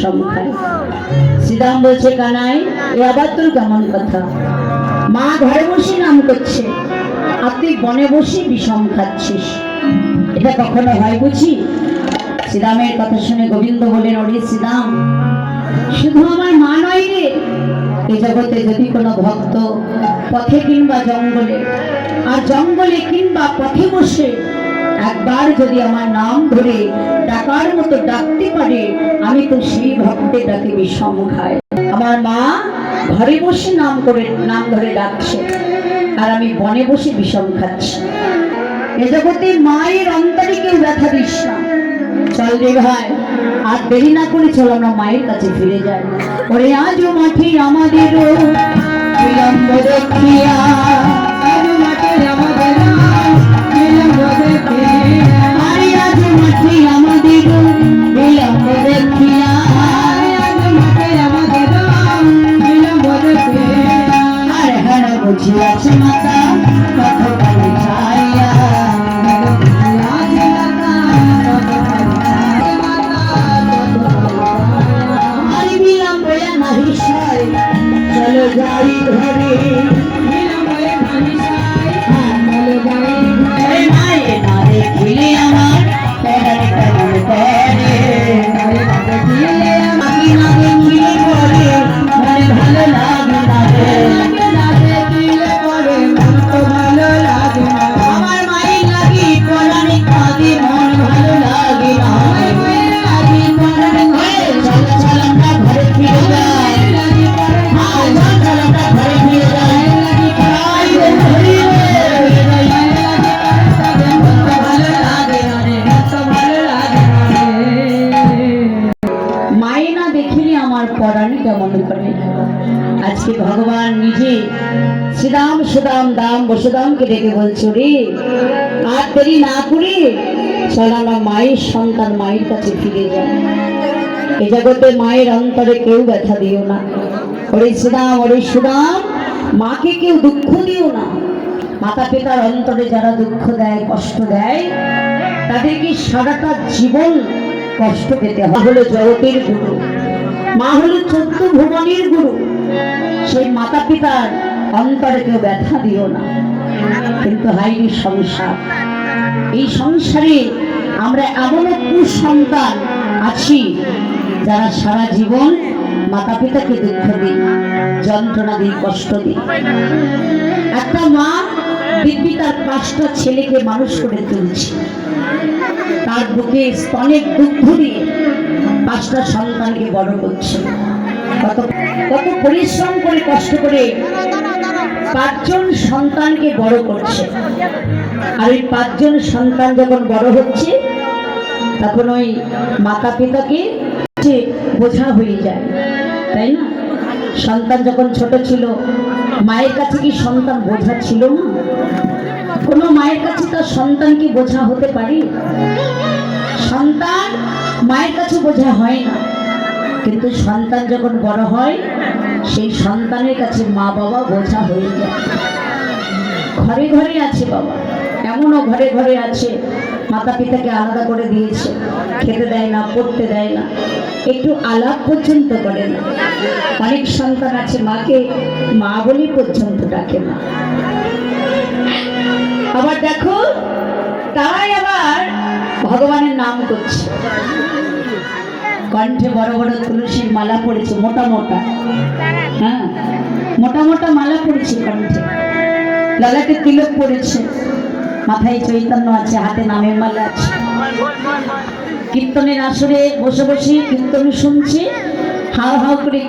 বিষম খায়। শ্রীরাম বলছে, কানাই এ আবার তোর কেমন কথা? মা ঘরে বসে নাম করছে আর তুই বনে বসে বিষম খাচ্ছিস, এটা কখনো হয় বুঝি? শ্রীরামের কথা শুনে গোবিন্দ বলেন, ওরে শ্রীরাম, শুধু আমার মা নয় রে, এই জগতে যদি কোনো ভক্ত পথে কিংবা জঙ্গলে, আর জঙ্গলে কিংবা পথে বসে একবার যদি আমার নাম ধরে ডাকার মতো ডাকতে পারে, আমি তো সেই ভক্তের ডাকে বিষম খাই। আমার মা ঘরে বসে নাম ধরে ডাকছে আর আমি বনে বসে বিষম খাচ্ছি। এ জগতে মায়ের অন্তরে কেউ ব্যথা দিস না। চল রে ভাই, আর দেরি না করে চল আমরা মায়ের কাছে ফিরে যাই। ওরে আজও মাঠে আমাদের বিলম্ব দেখিয়া, আজও মাঠে আমাদের বিলম্ব দেখিয়া, আরে আজও মাঠে আমাদের বিলম্ব দেখিয়া, আজও মাঠে আমাদের বিলম্ব দেখিয়া, আর হারা বুঝিয়াছে মাতা কত কালে ছাইয়া, চলো যাই ঘরে, মায়ের না দেখিলে আমার প্যারে কেমন করে, আমি না দেখিলে পরে মনে ভালো লাগে না রে, না দেখিলে পরে মন তো ভালো লাগে না, আমার মায়ের লাগি পরাণে কাঁদে মন ভালো লাগে না, চলো চল আমরা ঘরে ফিরে যাই, আজকে ভগবান নিজে শ্রীরাম সুদাম দাম বসুদামকে ডেকে বলছো, রে আর দেরি না করে চল আমরা মায়ের সন্তান মায়ের কাছে ফিরে যাই। এ জগতে মায়ের অন্তরে কেউ ব্যথা দিও না। ওরে শ্রীরাম, ওরে সুদাম, মাকে কেউ দুঃখ দিও না। মাতা পিতার অন্তরে যারা দুঃখ দেয়, কষ্ট দেয়, তাদেরকে সারাটা জীবন কষ্ট পেতে হয়। হলো জগতের গুরু, মা হলো 14 ভুবনের গুরু। সেই মাতা পিতার অন্তরে কেউ ব্যথা দিও না। কিন্তু হাইরি সংসার, এই সংসারে আমরা এমন কুসন্তান আছি যারা সারা জীবন মাতা পিতাকে দুঃখ দিই, যন্ত্রণা দিই, কষ্ট দিই। একটা মা দিব্যি তার 5টা ছেলেকে মানুষ করে তুলছে, তার বুকে স্তনের দুগ্ধ দিয়ে 5টা সন্তানকে বড় করছে। কত পরিশ্রম করে কষ্ট করে 5 জন সন্তানকে বড় করছে। আর এই 5 জন সন্তান যখন বড় হচ্ছে, তখন ওই মাতা পিতাকে বোঝা হয়ে যায়, তাই না? সন্তান যখন ছোট ছিল, মায়ের কাছে কি সন্তান বোঝা ছিল না? কোনো মায়ের কাছে তার সন্তান কি বোঝা হতে পারে? সন্তান মায়ের কাছে বোঝা হয় না। কিন্তু সন্তান যখন বড় হয়, সেই সন্তানের কাছে মা বাবা বোঝা হয়ে যায়। ঘরে ঘরে আছে বাবা, এমনও ঘরে ঘরে আছে মাতা পিতাকে আলাদা করে দিয়েছে, খেতে দেয় না, পড়তে দেয় না, একটু আলাপ পর্যন্ত করে না। অনেক সন্তান আছে মাকে মা বলি পর্যন্ত ডাকে না। আবার দেখো, তারাই আবার ভগবানের নাম করছে, কণ্ঠে বড় বড় তুলসীর মালা পড়েছে, মোটা মোটা, হ্যাঁ মোটা মোটা মালা পড়েছে কণ্ঠে, ললাটে তিলক পড়েছে, মাথায় চৈতন্য আছে, হাতে নামের মালা আছে। কীর্তনের আসরে বসে বসে কীর্তন শুনছে, হাও হাও করে